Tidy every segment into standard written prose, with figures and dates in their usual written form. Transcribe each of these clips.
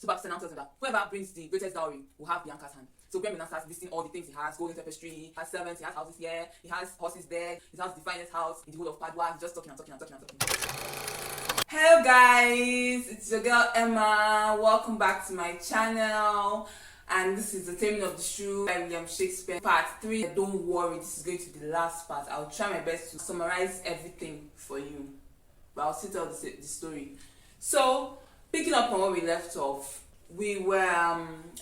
So Baptista now tells him that whoever brings the greatest dowry will have Bianca's hand. So Graham now starts listing all the things he has: golden tapestry, he has servants, he has houses here, he has horses there, his house is the finest house in the whole of Padua. He's just talking and talking and talking and talking. Hello guys, it's your girl Emma. Welcome back to my channel. And this is the Taming of the Shrew by Shakespeare, part 3. Don't worry, this is going to be the last part. I'll try my best to summarize everything for you, but I'll still tell the story. So, picking up on where we left off, we were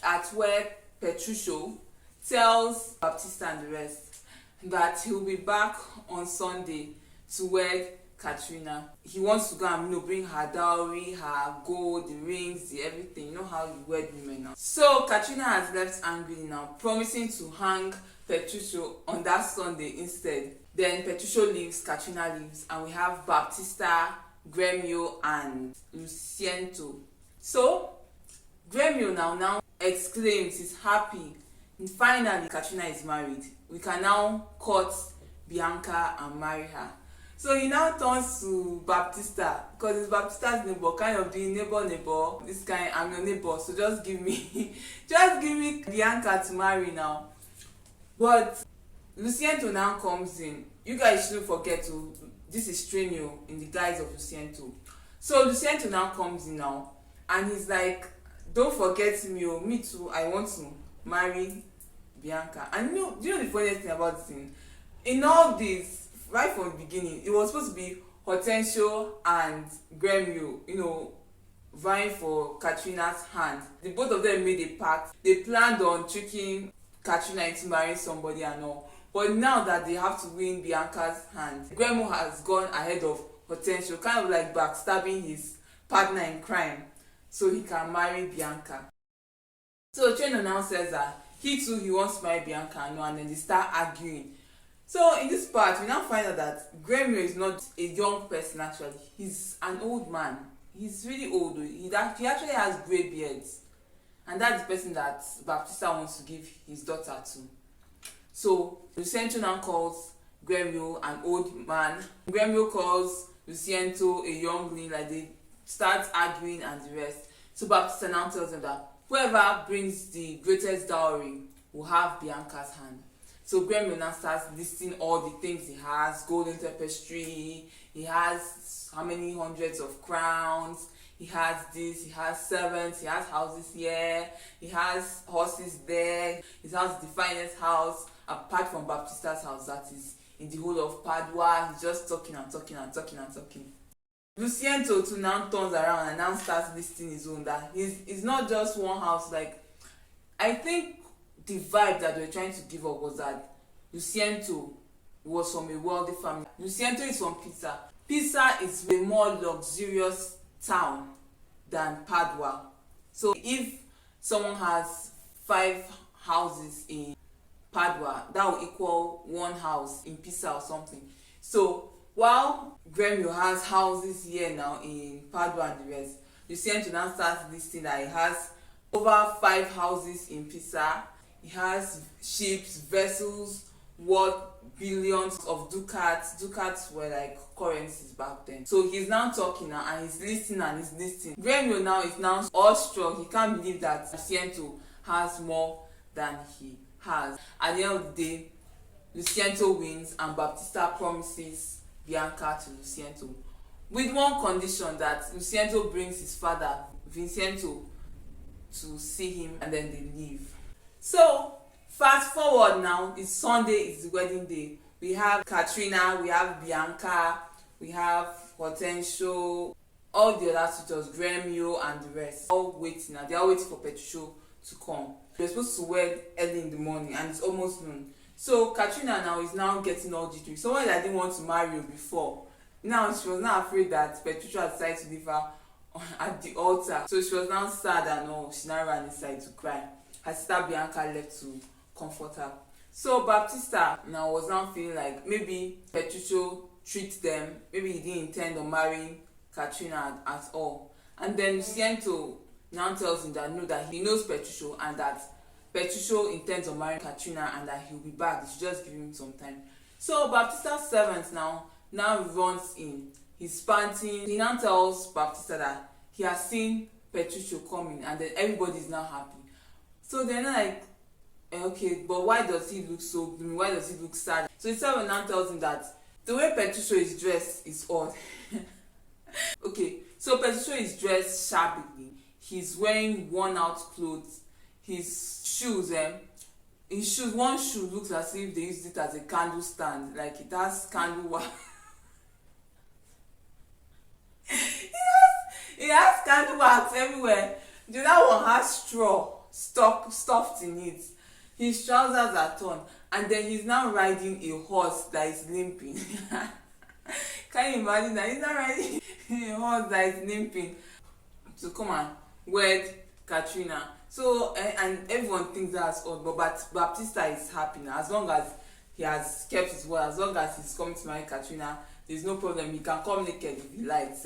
at where Petruchio tells Baptista and the rest that he'll be back on Sunday to wed Katrina. He wants to go and bring her dowry, her gold, the rings, the everything. You know how you wed women now. So Katrina has left angrily now, promising to hang Petruchio on that Sunday instead. Then Petruchio leaves, Katrina leaves, and we have Baptista, Gremio, and Luciento. So Gremio now exclaims he's happy. And finally, Katrina is married. We can now cut Bianca and marry her. So he now turns to Baptista, because it's Baptista's neighbor, kind of doing neighbor. This guy, I'm your neighbor, so just give me Bianca to marry now. But Luciento now comes in. You guys shouldn't forget to, this is Shrew in the guise of Luciento. So Luciento now comes in now, and he's like, don't forget me, me too, I want to marry Bianca. And do you know the funniest thing about this thing? In all this, right from the beginning, it was supposed to be Hortensio and Gremio, vying for Katrina's hand. The both of them made a pact. They planned on tricking Katrina into marrying somebody and all. But now that they have to win Bianca's hand, Gremio has gone ahead of Hortensio, kind of like backstabbing his partner in crime, so he can marry Bianca. So Shrew now says that he wants to marry Bianca and then they start arguing. So in this part, we now find out that Gremio is not a young person actually. He's an old man. He's really old. He actually has grey beards. And that's the person that Baptista wants to give his daughter to. So Luciento now calls Gremio an old man. Gremio calls Luciento a youngling, like they start arguing and the rest. So Baptista now tells them that whoever brings the greatest dowry will have Bianca's hand. So Gremio now starts listing all the things he has: golden tapestry, he has how many hundreds of crowns, he has this, he has servants, he has houses here, he has horses there, his house is the finest house, apart from Baptista's house that is in the whole of Padua. He's just talking and talking and talking and talking. Luciento too now turns around and now starts listing his own, that he's not just one house. Like, I think the vibe that we're trying to give up was that Luciento was from a wealthy family. Luciento is from Pisa. Pisa is a more luxurious town than Padua. So if someone has 5 houses in Padua, that will equal 1 house in Pisa or something. So while Gremio has houses here now in Padua and the rest, Luciento now starts listing that he has over 5 houses in Pisa. He has ships, vessels worth billions of ducats. Ducats were like currencies back then. So he's now talking now, and he's listening and he's listening. Gremio now is now awestruck. He can't believe that Luciento has more than he has. At the end of the day, Luciento wins and Baptista promises Bianca to Luciento, with one condition, that Luciento brings his father, Vincento, to see him, and then they leave. So fast forward now, it's Sunday, it's the wedding day. We have Katrina, we have Bianca, we have Hortensio, all the other suitors, Gremio and the rest, all waiting now. They're all waiting for Petruchio to come. They're supposed to wed early in the morning and it's almost noon. So Katrina now is now getting all jittery. Someone that didn't want to marry her before, now she was now afraid that Petruchio had decided to leave her at the altar. So she was now sad and all. She now ran inside to cry. Her sister Bianca left to comfort her. So Baptista now was now feeling like maybe Petruchio tricked them. Maybe he didn't intend on marrying Katrina at all. And then Luciento now tells him that no, that he knows Petruchio and that Petruchio intends on marrying Katrina and that he'll be back. They should just give him some time. So Baptista's servant now runs in. He's panting. He now tells Baptista that he has seen Petruccio coming, and then everybody is now happy. So they're not like, okay, but why does he look so gloomy? Why does he look sad? So his servant now tells him that the way Petruccio is dressed is odd. Okay, so Petruccio is dressed shabbily. He's wearing worn out clothes. His shoes, one shoe looks as if they used it as a candle stand, like it has candle wax. It has candle wax everywhere. The other one has straw stuffed in it. His trousers are torn, and then he's now riding a horse that is limping. Can you imagine that? He's not riding a horse that is limping to come and wed Katrina. So and everyone thinks that's odd, but Baptista is happy now. As long as he has kept his word, as long as he's coming to marry Katrina, there's no problem. He can come naked if he likes.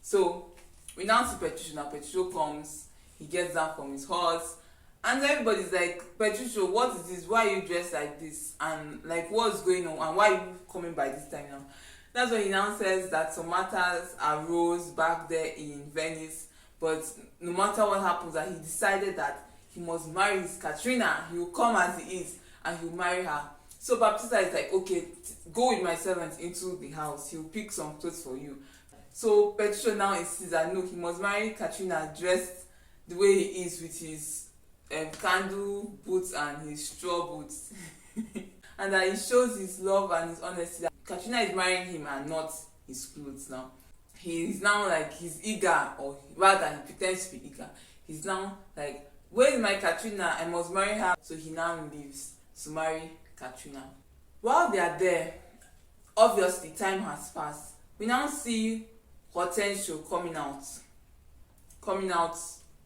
So we now see Petruccio. Now Petruccio comes, he gets down from his horse, and everybody's like, Petruccio, what is this? Why are you dressed like this? And like, what's going on? And why are you coming by this time now? That's when he now says that some matters arose back there in Venice, but no matter what happens, that he decided that he must marry his Katrina. He will come as he is, and he will marry her. So Baptista is like, okay, go with my servant into the house. He'll pick some clothes for you. So Petruccio now insists that no, he must marry Katrina dressed the way he is, with his candle boots and his straw boots. And that he shows his love and his honesty. That Katrina is marrying him and not his clothes now. He's now like, he's eager, or rather he pretends to be eager. He's now like, where is my Katrina? I must marry her. So he now leaves to marry Katrina. While they are there, obviously time has passed. We now see Hortensio coming out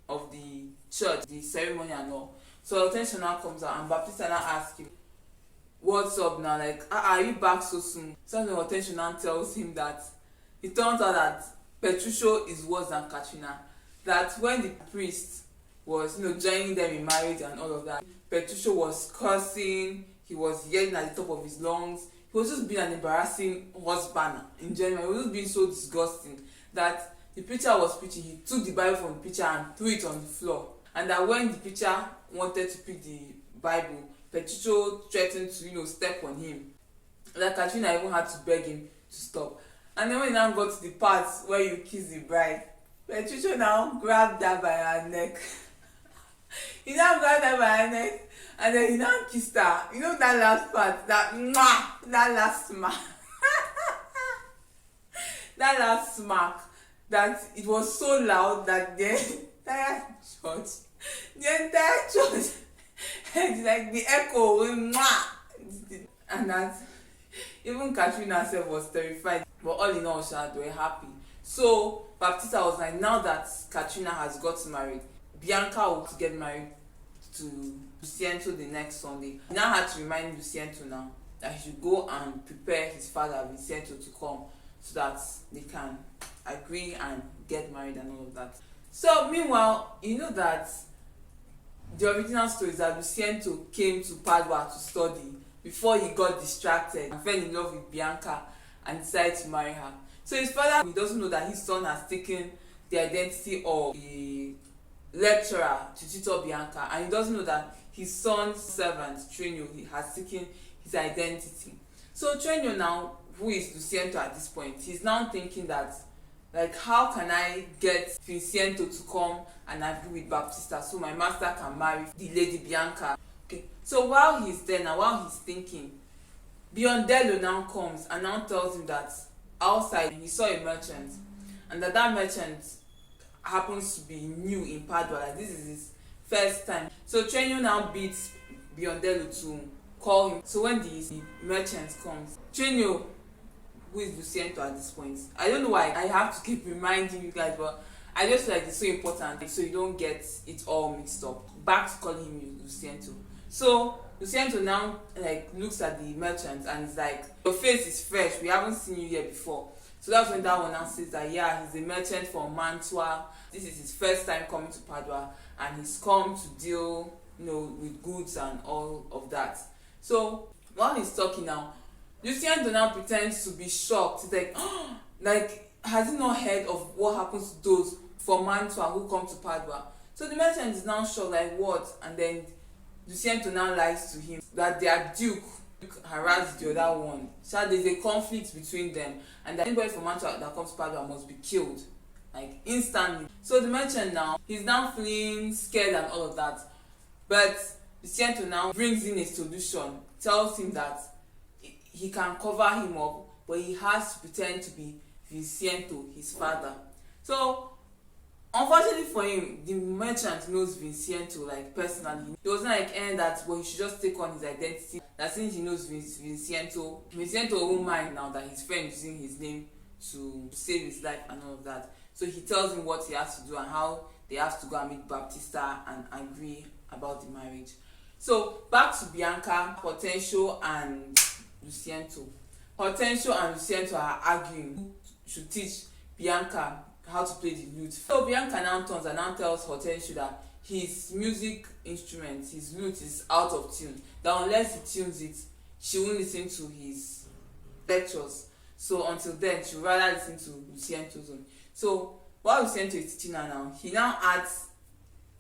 of the church, the ceremony and all. So Hortensio now comes out, and Baptista now asks him, what's up now? Like, are you back so soon? So Hortensio now tells him that it turns out that Petruccio is worse than Katrina. That when the priest was, joining them in marriage and all of that, Petruccio was cursing, he was yelling at the top of his lungs. He was just being an embarrassing husband in general. He was just being so disgusting that the preacher was preaching. He took the Bible from the preacher and threw it on the floor. And that when the preacher wanted to pick the Bible, Petruccio threatened to, step on him. That Katrina even had to beg him to stop. And then when he now got to the part where you kiss the bride, Petruccio now grabbed her by her neck. He now grabbed her by her neck, and then he now kissed her. You know that last part, that last smack. That last smack, that it was so loud that the entire church, like the echo, and that even Katrina herself was terrified. But all in all, they were happy. So Baptista was like, now that Katrina has got married, Bianca will get married to Luciento the next Sunday. He now had to remind Luciento now that he should go and prepare his father Luciento to come, so that they can agree and get married and all of that. So meanwhile, you know that the original story is that Luciento came to Padua to study before he got distracted and fell in love with Bianca and decided to marry her. So his father, he doesn't know that his son has taken the identity of a lecturer to tutor Bianca, and he doesn't know that his son's servant Trenio, he has taken his identity. So Trenio now, who is Luciento at this point, he's now thinking that, like, how can I get Luciento to come and agree with Baptista so my master can marry the lady Bianca? Okay, so while he's there now, while he's thinking, Biondello now comes and now tells him that outside he saw a merchant, and that merchant happens to be new in Padua, like this is his first time. So Trenio now beats Biondello to call him. So when the merchant comes, Trenio, who is Luciento at this point, I don't know why I have to keep reminding you guys, but I just feel like it's so important so you don't get it all mixed up. Back to calling him Luciento. So Luciento now looks at the merchant and is like, your face is fresh, we haven't seen you here before. So that's when that one now says that, yeah, he's a merchant from Mantua. This is his first time coming to Padua, and he's come to deal, with goods and all of that. So while he's talking now, Luciento now pretends to be shocked. He's like, like, has he not heard of what happens to those for Mantua who come to Padua. So the merchant is now shocked, like what? And then Luciento now lies to him that their duke harassed the other one. So there's a conflict between them, and that anybody from Mantua that comes to Padua must be killed, like instantly. So the merchant now, he's now feeling scared and all of that. But Luciento now brings in a solution, tells him that he can cover him up, but he has to pretend to be Vincento, his father. So unfortunately for him, the merchant knows Vincento like personally. It wasn't like that, but he should just take on his identity. That since he knows Vincento won't mind now that his friend is using his name to save his life and all of that. So he tells him what he has to do and how they have to go and meet Baptista and agree about the marriage. So back to Bianca, Hortensio and Luciento. Hortensio and Luciento are arguing who should teach Bianca how to play the lute. So Bianca now turns and now tells Hortensio that his music instrument, his lute, is out of tune. That unless he tunes it, she won't listen to his lectures. So until then, she would rather listen to Luciento's own. So while Luciento is teaching her now, he now adds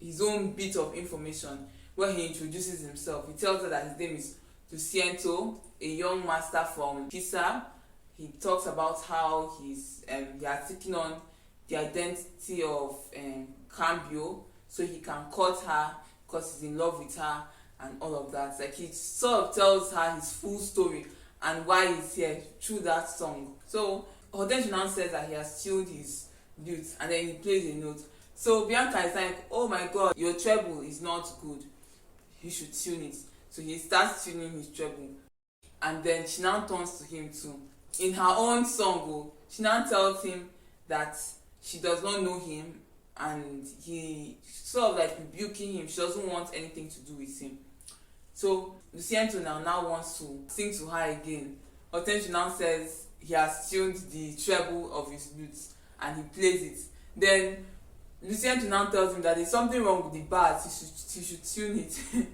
his own bit of information where he introduces himself. He tells her that his name is Luciento, a young master from Pisa. He talks about how he has taken on the identity of Cambio, so he can court her because he's in love with her and all of that. Like he sort of tells her his full story and why he's here through that song. So Hortensio now says that he has tuned his lute and then he plays a note. So Bianca is like, oh my god, your treble is not good, you should tune it. So he starts tuning his treble, and then she now turns to him too. In her own song, she now tells him that she does not know him, and he sort of like rebuking him. She doesn't want anything to do with him. So Luciento now wants to sing to her again. Hortensio now says he has tuned the treble of his lute and he plays it. Then Luciento now tells him that there's something wrong with the bass, he should tune it.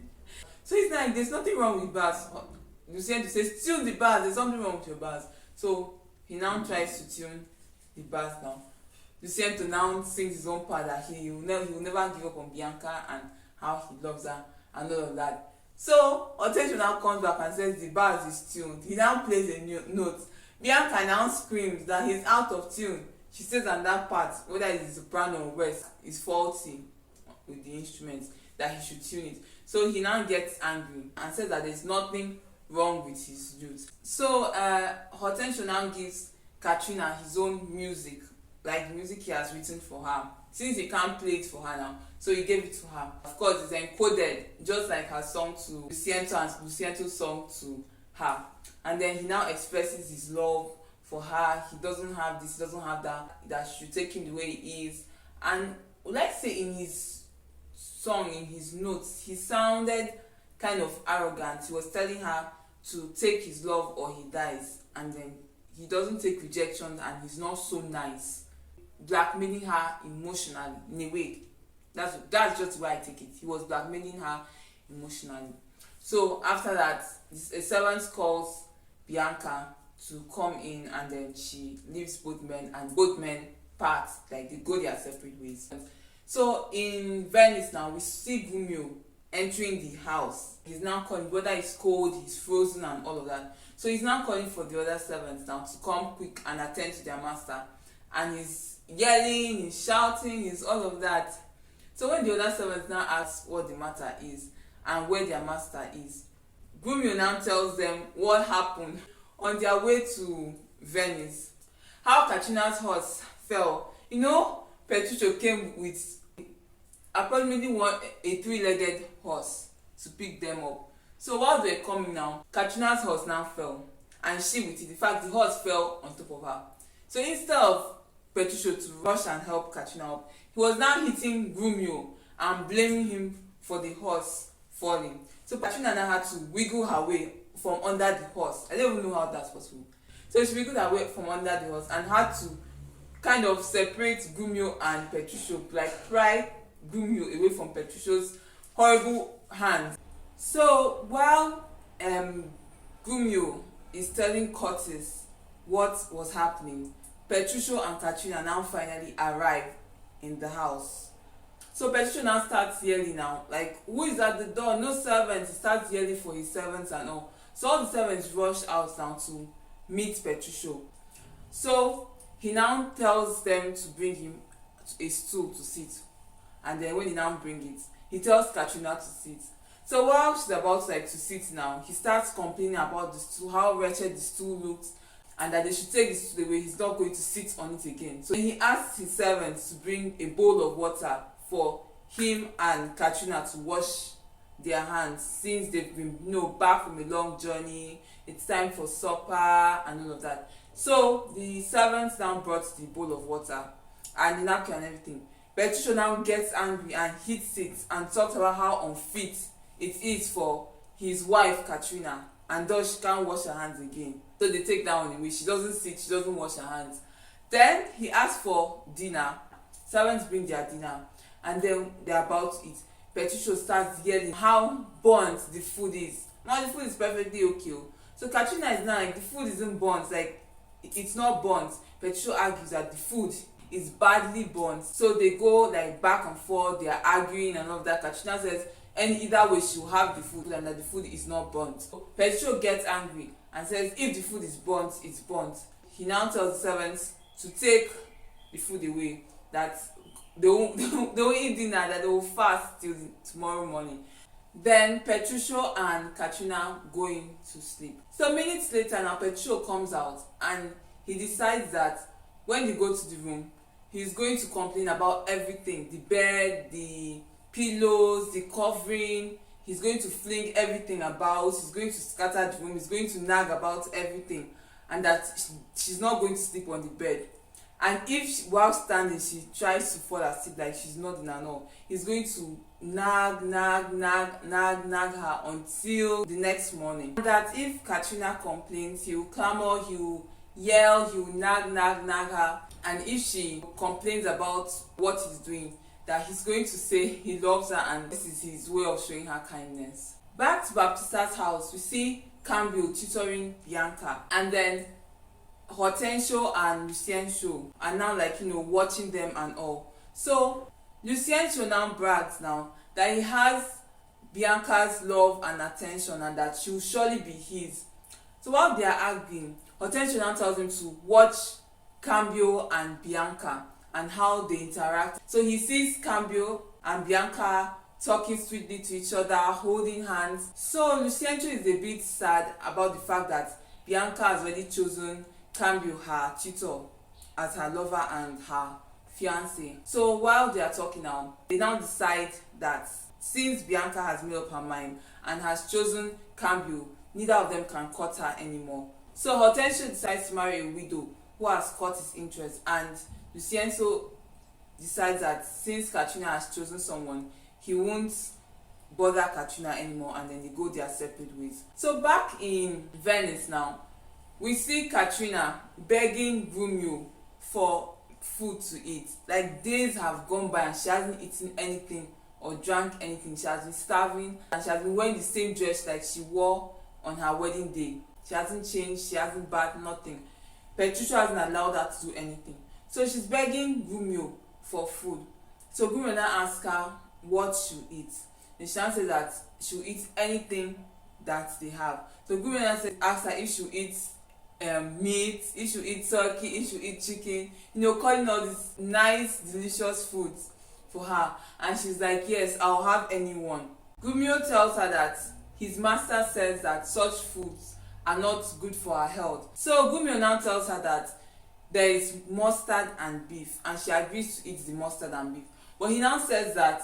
So he's like, there's nothing wrong with bass. Luciento says, tune the bass, there's something wrong with your bass. So he now tries to tune the bass now. Luciento now sings his own part that he will never give up on Bianca and how he loves her and all of that. So Hortensio now comes back and says the bass is tuned. He now plays a new note. Bianca now screams that he's out of tune. She says on that part, whether it's soprano or west, is faulty with the instrument, that he should tune it. So he now gets angry and says that there's nothing wrong with his lute. So Hortensio now gives Katrina his own music, like music he has written for her, since he can't play it for her now. So he gave it to her. Of course, it's encoded just like her song to Luciento and Luciento's song to her. And then he now expresses his love for her. He doesn't have this, he doesn't have that she should take him the way he is. And let's say in his song, in his notes, he sounded kind of arrogant. He was telling her to take his love or he dies. And then he doesn't take rejection and he's not so nice, blackmailing her emotionally in a way. That's just why I take it. He was blackmailing her emotionally. So after that, a servant calls Bianca to come in, and then she leaves both men, and both men part, like they go their separate ways. So in Venice now, we see Grumio entering the house. He's now calling, whether it's cold, he's frozen and all of that. So he's now calling for the other servants now to come quick and attend to their master. And he's yelling, he's shouting, he's all of that. So when the other servants now ask what the matter is and where their master is, Grumio now tells them what happened on their way to Venice. How Katrina's horse fell. You know, Petruccio came with approximately a three-legged horse to pick them up. So while they were coming now, Katrina's horse now fell, and she with it. In fact, the horse fell on top of her. So instead of Petruccio to rush and help Katrina up, he was now hitting Grumio and blaming him for the horse falling. So Katrina now had to wiggle her way from under the horse. I don't even know how that's possible. So she wiggled her way from under the horse and had to kind of separate Grumio and Petruccio, like pry Grumio away from Petruccio's horrible hands. So while Grumio is telling Curtis what was happening, Petruccio and Katrina now finally arrive in the house. So Petruccio now starts yelling now, like, who is at the door? No servants. He starts yelling for his servants and all. So all the servants rush out now to meet Petruccio. So he now tells them to bring him a stool to sit. And then when he now bring it, he tells Katrina to sit. So while she's about to sit now, he starts complaining about the stool, how wretched the stool looked, and that they should take the stool away. He's not going to sit on it again. So he asks his servants to bring a bowl of water for him and Katrina to wash their hands, since they've been back from a long journey. It's time for supper and all of that. So the servants now brought the bowl of water and the napkin and everything. Petruccio now gets angry and hits it and talks about how unfit it is for his wife Katrina, and thus she can't wash her hands again. So they take that one away. She doesn't sit, she doesn't wash her hands. Then he asks for dinner. Servants bring their dinner and then they're about to eat. Petruccio starts yelling how burnt the food is. Now the food is perfectly okay. So Katrina is now like, the food isn't burnt, like it's not burnt. Petruccio argues that the food is badly burnt. So they go like back and forth, they are arguing and all of that. Katrina says either way she will have the food and that the food is not burnt. So Petruccio gets angry and says if the food is burnt, it's burnt. He now tells the servants to take the food away, that they won't eat dinner, that they will fast till tomorrow morning. Then Petruccio and Katrina go in to sleep. So minutes later now, Petruccio comes out and he decides that when they go to the room, he's going to complain about everything, the bed, the pillows, the covering. He's going to fling everything about. He's going to scatter the room. He's going to nag about everything, and that she's not going to sleep on the bed. And if while standing she tries to fall asleep, like she's nodding and all, he's going to nag her until the next morning. And that if Katrina complains, he'll clamor, he'll yell, he'll nag her. And if she complains about what he's doing, that he's going to say he loves her and this is his way of showing her kindness. Back to Baptista's house, we see Cambio tutoring Bianca, and then Hortensio and Luciencio are now watching them and all. So Luciencio now brags now that he has Bianca's love and attention and that she will surely be his. So while they are arguing, Hortensio now tells him to watch Cambio and Bianca and how they interact. So he sees Cambio and Bianca talking sweetly to each other, holding hands. So Luciencio is a bit sad about the fact that Bianca has already chosen Cambio, her tutor, as her lover and her fiancé. So while they are talking now, they now decide that since Bianca has made up her mind and has chosen Cambio, neither of them can court her anymore. So Hortensio decides to marry a widow who has caught his interest, and Luciencio decides that since Katrina has chosen someone, he won't bother Katrina anymore, and then they go their separate ways. So back in Venice now, we see Katrina begging Romeo for food to eat. Like, days have gone by and she hasn't eaten anything or drank anything. She has been starving and she has been wearing the same dress like she wore on her wedding day. She hasn't changed, she hasn't bathed, nothing. Petruccio hasn't allowed her to do anything. So she's begging Romeo for food. So Romeo now asks her what she'll eat. And she now says that she'll eat anything that they have. So Romeo now asks her if she'll eat meat, if she'll eat turkey, if she'll eat chicken, calling all these nice, delicious foods for her. And she's like, yes, I'll have anyone. Romeo tells her that his master says that such foods are not good for her health. So Romeo now tells her that there is mustard and beef, and she agrees to eat the mustard and beef. But he now says that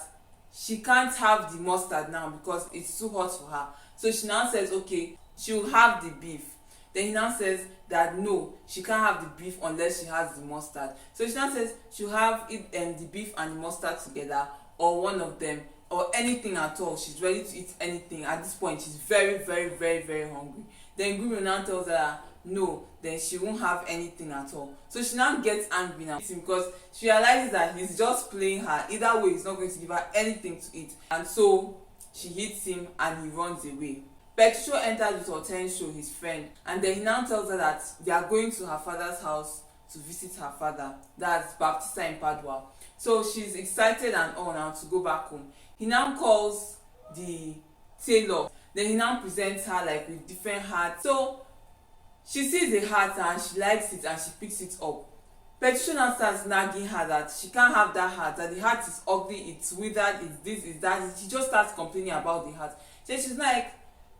she can't have the mustard now because it's too hot for her. So she now says, okay, she'll have the beef. Then he now says that no, she can't have the beef unless she has the mustard. So she now says she'll have the beef and the mustard together, or one of them, or anything at all. She's ready to eat anything. At this point, she's very, very, very, very hungry. Then Guru now tells her no, then she won't have anything at all. So she now gets angry now because she realizes that he's just playing her. Either way, he's not going to give her anything to eat. And so she hits him and he runs away. Petruccio enters with Hortensio, his friend, and then he now tells her that they are going to her father's house to visit her father, that's Baptista in Padua. So she's excited and all now to go back home. He now calls the tailor, then he now presents her like with different hats. So she sees the hat and she likes it and she picks it up. Petunia now starts nagging her that she can't have that hat, that the hat is ugly, it's withered, it's this, it's that. She just starts complaining about the hat. So she's like,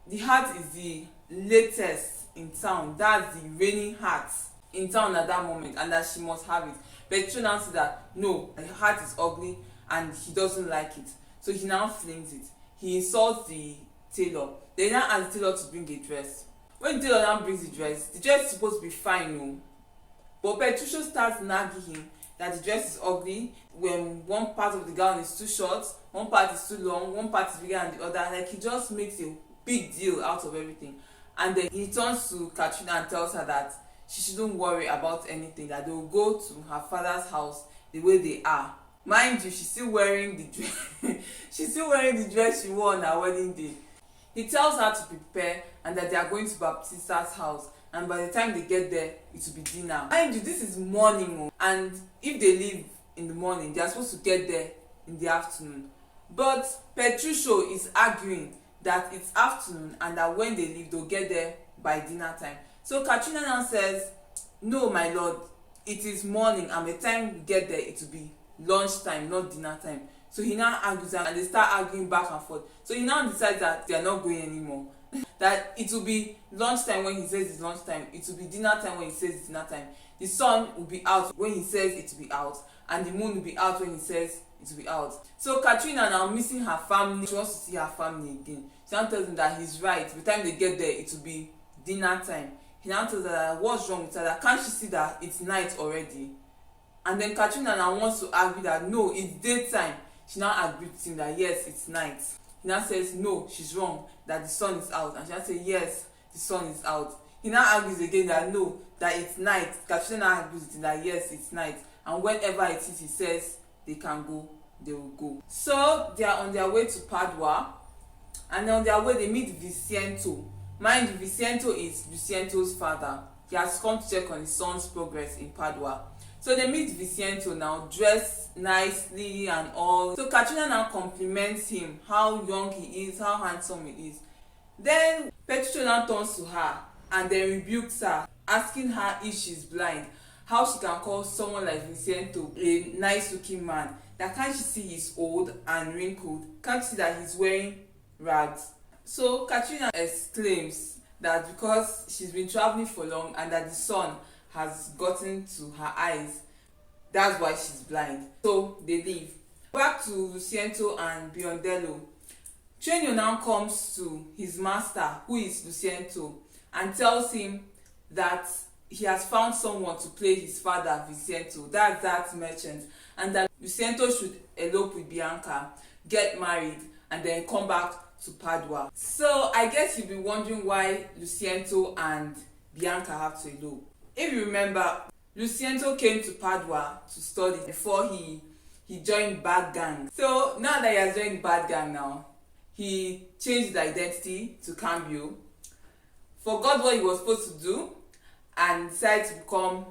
the hat is the latest in town, that's the reigning hat in town at that moment, and that she must have it. Petunia now says that no, the hat is ugly and he doesn't like it. So he now flings it. He insults the tailor. They now ask the tailor to bring a dress. When the tailor now brings the dress is supposed to be fine, no. But Petunia starts nagging him that the dress is ugly when one part of the gown is too short, one part is too long, one part is bigger than the other. Like, he just makes a big deal out of everything. And then he turns to Katrina and tells her that she shouldn't worry about anything, that they will go to her father's house the way they are. Mind you, she's still wearing the dress. She's still wearing the dress she wore on her wedding day. He tells her to prepare and that they are going to Baptista's house, and by the time they get there, it will be dinner. Mind you, this is morning, and if they leave in the morning, they are supposed to get there in the afternoon. But Petruccio is arguing that it's afternoon and that when they leave, they'll get there by dinner time. So Katrina now says, no, my lord, it is morning, and by the time we get there, it will be lunchtime, not dinner time. So he now argues, and they start arguing back and forth. So he now decides that they are not going anymore. That it will be lunchtime when he says it's lunchtime, it will be dinner time when he says it's dinner time. The sun will be out when he says it will be out, and the moon will be out when he says it will be out. So Katrina, now missing her family, she wants to see her family again. She now tells him that he's right. By the time they get there, it will be dinner time. He now tells her that what's wrong with her, that can't she see that it's night already? And then Katrina now wants to argue that no, it's daytime. She now agrees with him that yes, it's night. He now says no, she's wrong, that the sun is out. And she now says yes, the sun is out. He now argues again that no, that it's night. Katrina now agrees with him that yes, it's night. And whenever it is he says they can go, they will go. So they are on their way to Padua, and on their way they meet Vicento. Mind you, Vicento is Luciento's father. He has come to check on his son's progress in Padua. So they meet Vicento now, dressed nicely and all. So Katrina now compliments him, how young he is, how handsome he is. Then Petruccio now turns to her and then rebukes her, asking her if she's blind, how she can call someone like Vicento a nice looking man. That can't she see he's old and wrinkled? Can't she see that he's wearing rags? So Katrina exclaims that because she's been traveling for long and that the sun has gotten to her eyes, that's why she's blind. So they leave. Back to Lucento and Biondello. Trenio now comes to his master, who is Lucento, and tells him that he has found someone to play his father Vicento, that's that merchant, and that Lucento should elope with Bianca, get married, and then come back to Padua. So I guess you'll be wondering why Lucento and Bianca have to elope. If you remember, Lucento came to Padua to study before he joined Bad Gang. So now that he has joined Bad Gang now, he changed his identity to Cambio, forgot what he was supposed to do, and decided to become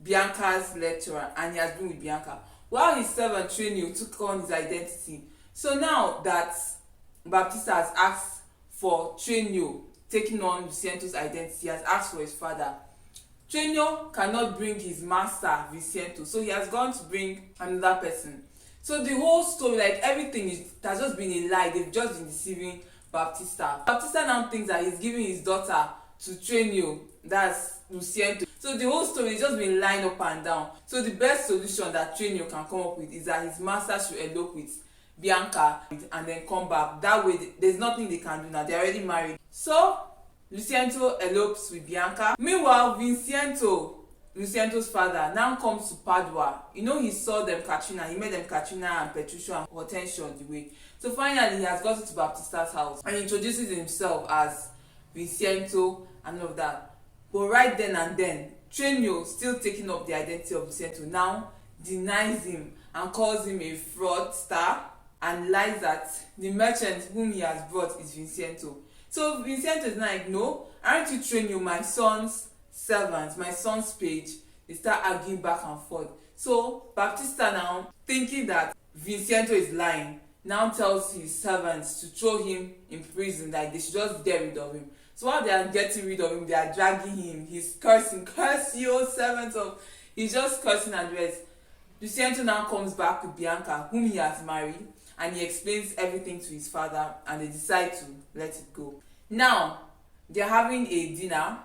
Bianca's lecturer, and he has been with Bianca. While his servant Trenio took on his identity. So now that Baptista has asked for Trenio taking on Lucento's identity, he has asked for his father. Trenio cannot bring his master Vicento, so he has gone to bring another person. So the whole story, like everything, has just been a lie. They've just been deceiving Baptista. Baptista now thinks that he's giving his daughter to Trenio, that's Lucento. So the whole story has just been lying up and down. So the best solution that Trenio can come up with is that his master should elope with Bianca and then come back. That way, there's nothing they can do now. They're already married. So Lucento elopes with Bianca. Meanwhile, Lucento's father, now comes to Padua. You know, he saw them Katrina. He made them Katrina and Petruccio and Hortensio on the way. So finally, he has gotten to Baptista's house and introduces himself as Vicento and all of that. But right then and then, Trenio, still taking up the identity of Vicento, now denies him and calls him a fraudster and lies that the merchant whom he has brought is Vicento. So Vicento is like, no, aren't you Trenio, my son's servant, my son's page? They start arguing back and forth. So Baptista, now thinking that Vincento is lying, now tells his servants to throw him in prison, like they should just get rid of him. So while they are getting rid of him, they are dragging him. He's cursing, curse you, servants of. He's just cursing and rest. Vincento now comes back with Bianca, whom he has married, and he explains everything to his father, and they decide to let it go. Now they're having a dinner,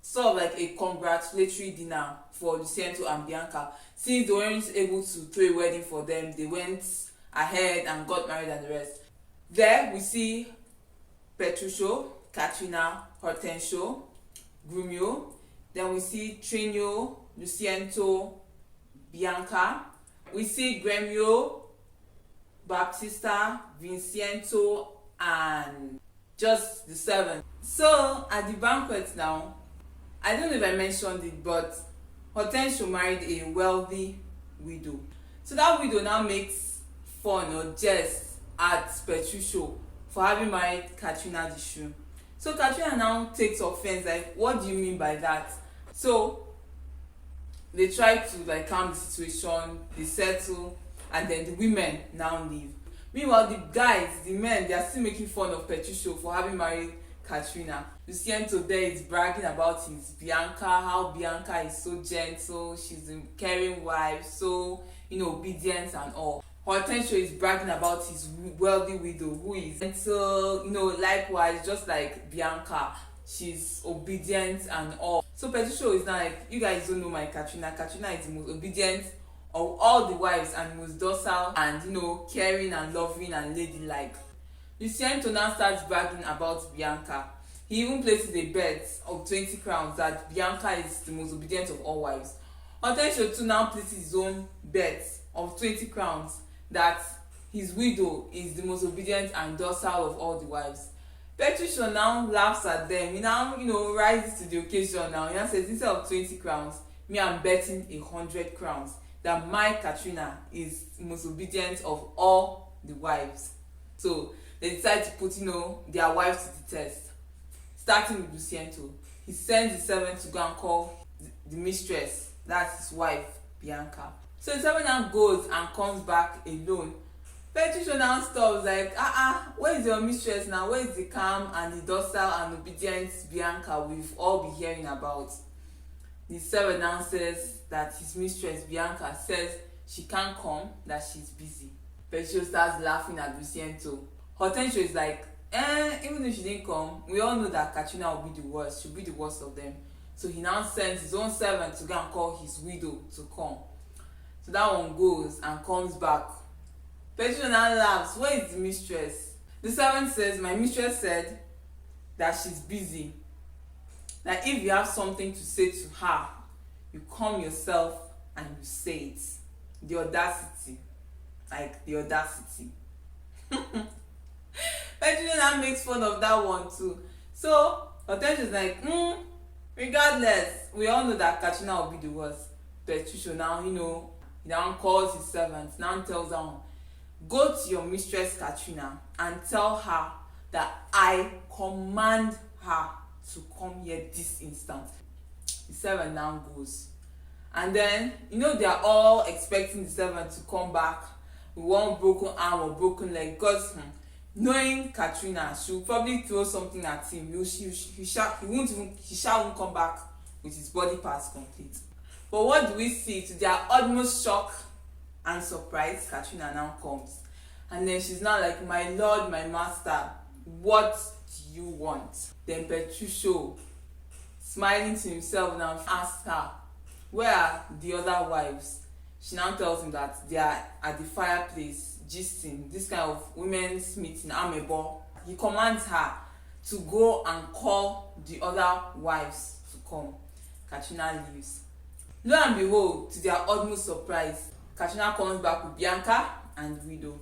sort of like a congratulatory dinner for Lucento and Bianca. Since they weren't able to throw a wedding for them, they went ahead and got married and the rest. There we see Petruccio, Katrina, Hortensio, Grumio. Then we see Trino, Lucento, Bianca. We see Gremio, Baptista, Vincento, and just the seven. So at the banquet now, I don't know if I mentioned it, but Hortensio married a wealthy widow. So that widow now makes fun or jest at Petruccio for having married Katrina the Shrew. So Katrina now takes offense, like, what do you mean by that? So they try to like calm the situation, they settle, and then the women now leave. Meanwhile, the guys, the men, they are still making fun of Petruccio for having married Katrina. Lucento there is bragging about his Bianca, how Bianca is so gentle, she's a caring wife, so, obedient and all. Hortensio is bragging about his wealthy widow, who is gentle, likewise, just like Bianca, she's obedient and all. So Petruccio is now like, you guys don't know my Katrina. Katrina is the most obedient of all the wives and most docile and, caring and loving and ladylike. Lucento now starts bragging about Bianca. He even places a bet of 20 crowns that Bianca is the most obedient of all wives. Hortensio too now places his own bet of 20 crowns that his widow is the most obedient and docile of all the wives. Petruccio now laughs at them. He now, rises to the occasion now. He now says, instead of 20 crowns, me, I'm betting 100 crowns that my Katrina is the most obedient of all the wives. So they decide to put, their wives to the test. Starting with Lucento. He sends the servant to go and call the mistress, that's his wife, Bianca. So the servant now goes and comes back alone. Petruccio now stops like, where is your mistress now? Where is the calm and the docile and obedient Bianca we've all been hearing about? The servant now says that his mistress, Bianca, says she can't come, that she's busy. Petruccio starts laughing at Lucento. Hortensio is like, even if she didn't come, we all know that Katrina will be the worst. She'll be the worst of them. So he now sends his own servant to go and call his widow to come. So that one goes and comes back. Petruccio now laughs, where is the mistress? The servant says, my mistress said that she's busy. That if you have something to say to her, you come yourself and you say it. The audacity. Like, the audacity. Petruccio now makes fun of that one too. So Hortensio is like, regardless, we all know that Katrina will be the worst. Petruccio now, he now calls his servants, now tells them, go to your mistress Katrina and tell her that I command her to come here this instant. The servant now goes. And then, they are all expecting the servant to come back with one broken arm or broken leg, because knowing Katrina, she'll probably throw something at him. He shall come back with his body parts complete. But what do we see? To their utmost shock and surprise, Katrina now comes. And then she's now like, my lord, my master, what do you want? Then Petruccio, smiling to himself, now asks her, where are the other wives? She now tells him that they are at the fireplace, gisting, this kind of women's meeting, amebo. He commands her to go and call the other wives to come. Katrina leaves. Lo and behold, to their utmost surprise, Katrina comes back with Bianca and the widow.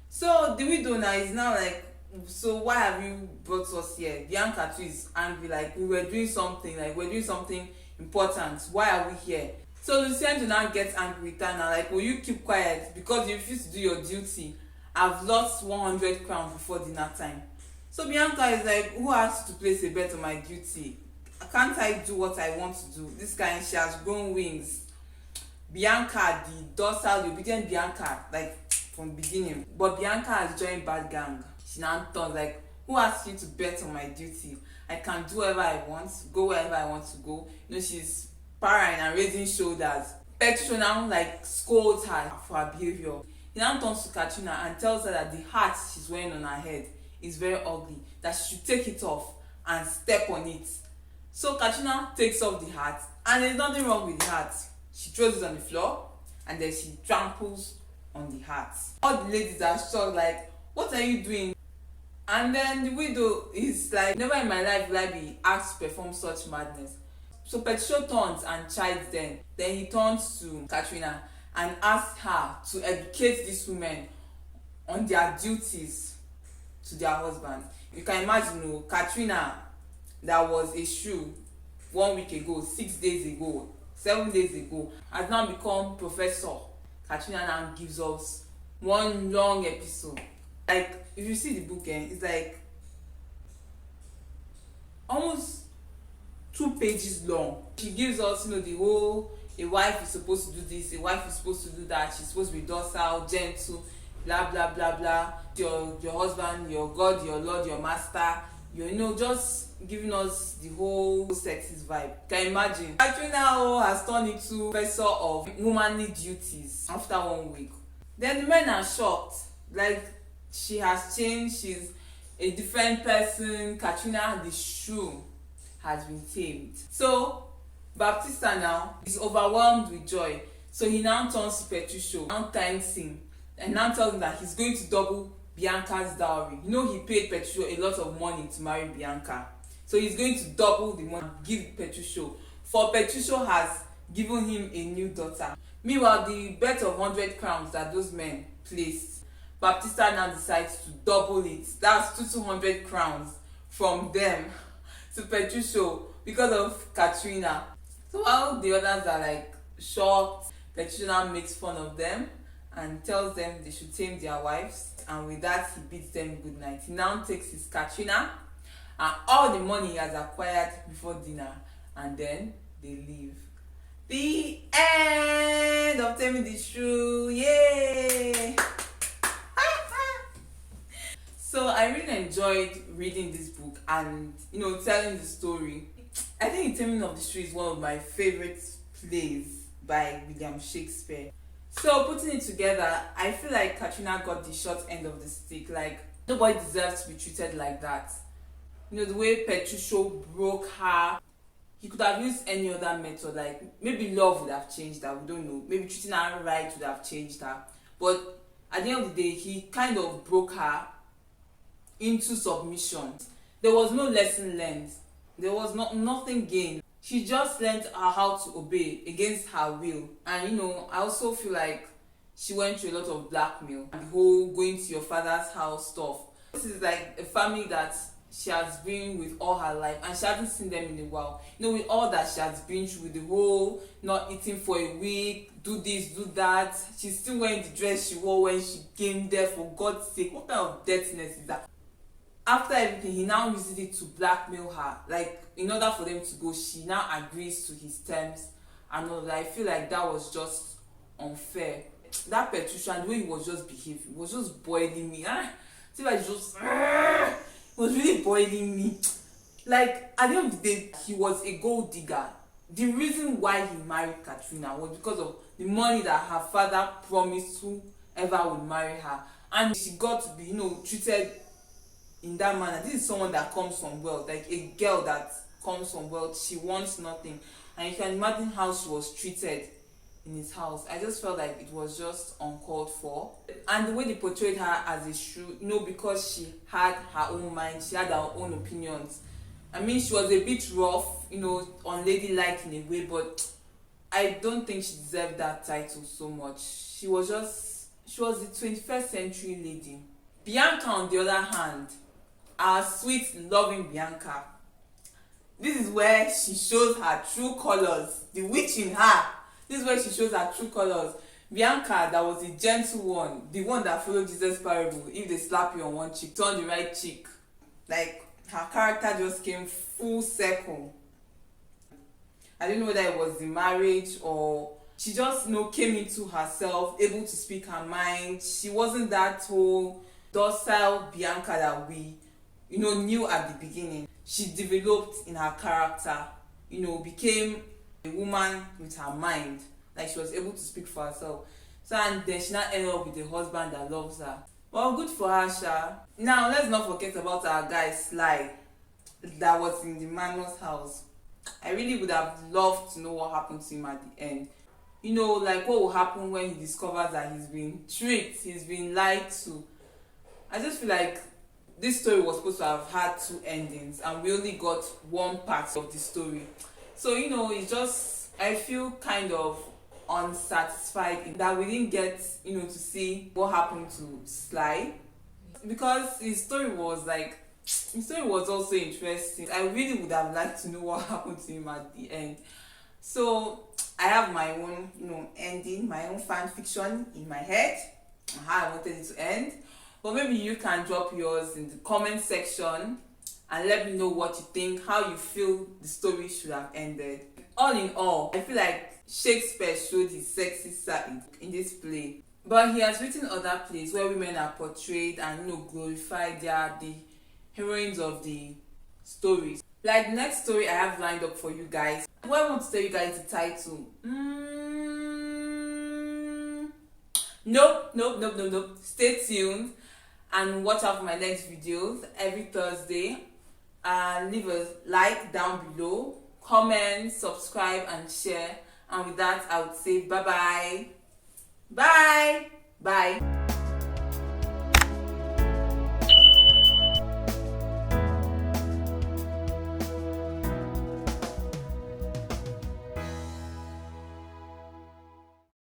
So the widow now is now like, so why have you brought us here? Bianca too is angry, like, we're doing something important. Why are we here? So Lucento now gets angry with her now, like, will you keep quiet because you refuse to do your duty? I've lost 100 crowns before dinner time. So Bianca is like, who asked you to place a bet on my duty? can't I do what I want to do? This kind, she has grown wings. Bianca, the docile, the obedient Bianca, like from the beginning. But Bianca has joined bad gang. She now turns like, who asked you to bet on my duty? I can do whatever I want, go wherever I want to go. She's parrying and raising shoulders. Petro now like scolds her for her behavior. He now turns to Katrina and tells her that the hat she's wearing on her head is very ugly, that she should take it off and step on it. So Katrina takes off the hat, and there's nothing wrong with the hat. She throws it on the floor and then she tramples on the hat. All the ladies are shocked, like, what are you doing? And then the widow is like, never in my life will I be asked to perform such madness. So Petro turns and chides them. Then he turns to Katrina and asks her to educate these women on their duties to their husbands. You can imagine, Katrina, that was a shrew 1 week ago, 6 days ago, 7 days ago, has now become professor. Katrina now gives us one long episode. Like, if you see the book, it's like almost 2 pages long. She gives us, the whole, a wife is supposed to do this, a wife is supposed to do that, she's supposed to be docile, gentle, blah blah blah blah. Your husband, your God, your Lord, your master. Just giving us the whole sexist vibe. Can you imagine? Katrina has turned into professor of womanly duties after 1 week. Then the men are shocked. Like, she has changed. She's a different person. Katrina, the shrew, has been tamed. So Baptista now is overwhelmed with joy. So he now turns to Petruccio, now thanks him, and now tells him that he's going to double Bianca's dowry. He paid Petruccio a lot of money to marry Bianca. So he's going to double the money, give Petruccio. For Petruccio has given him a new daughter. Meanwhile, the bet of 100 crowns that those men placed, Baptista now decides to double it. That's 200 crowns from them to Petruccio because of Katrina. So while the others are like shocked, Petruccio now makes fun of them and tells them they should tame their wives, and with that he bids them good night. He now takes his Katrina and all the money he has acquired before dinner, and then they leave. The end of Taming the Shrew. Yay! So I really enjoyed reading this book and telling the story. I think Taming of the Shrew is one of my favorite plays by William Shakespeare. So putting it together, I feel like Katrina got the short end of the stick. Like, nobody deserves to be treated like that. The way Petruccio broke her, he could have used any other method. Like, maybe love would have changed her, we don't know. Maybe treating her right would have changed her. But at the end of the day, he kind of broke her into submission. There was no lesson learned. There was nothing gained. She just learned how to obey against her will. And I also feel like she went through a lot of blackmail. The whole going to your father's house stuff. This is like a family that she has been with all her life, and she hasn't seen them in a while. With all that she has been through, with the whole not eating for a week, do this, do that. She's still wearing the dress she wore when she came there, for God's sake. What kind of dirtiness is that? After everything, he now uses it to blackmail her. Like, in order for them to go, she now agrees to his terms and all that. I feel like that was just unfair. That Petruccio, and the way he was just behaving, was just boiling me. See, like, it was really boiling me. Like, at the end of the day, he was a gold digger. The reason why he married Katrina was because of the money that her father promised whoever would marry her. And she got to be, treated in that manner. This is someone that comes from wealth, like a girl that comes from wealth. She wants nothing, and you can imagine how she was treated in his house. I just felt like it was just uncalled for. And the way they portrayed her as a shrew, because she had her own mind, she had her own opinions. I mean, she was a bit rough, unladylike in a way, but I don't think she deserved that title so much. She was the 21st century lady. Bianca, on the other hand, our sweet, loving Bianca, this is where she shows her true colors, the witch in her. This is where she shows her true colors. Bianca, that was the gentle one, the one that followed Jesus' parable. If they slap you on one cheek, turn the right cheek. Like, her character just came full circle. I don't know whether it was the marriage or she just came into herself, able to speak her mind. She wasn't that whole docile Bianca that we knew at the beginning. She developed in her character, became a woman with her mind. Like, she was able to speak for herself. So, and then she now ended up with a husband that loves her. Well, good for her, Sha. Now let's not forget about our guy Sly that was in the manor's house. I really would have loved to know what happened to him at the end. Like what will happen when he discovers that he's been tricked, he's been lied to. I just feel like this story was supposed to have had 2 endings and we only got one part of the story. So it's just, I feel kind of unsatisfied in that we didn't get to see what happened to Sly, because his story was also interesting. I really would have liked to know what happened to him at the end. So I have my own ending, my own fan fiction in my head on how I wanted it to end. But maybe you can drop yours in the comment section and let me know what you think, how you feel the story should have ended. All in all, I feel like Shakespeare showed his sexy side in this play. But he has written other plays where women are portrayed and glorified. They are the heroines of the stories. Like the next story I have lined up for you guys. What I want to tell you guys the title. Nope. Stay tuned and watch out for my next videos every Thursday. Leave a like down below, comment, subscribe and share. And with that, I would say bye.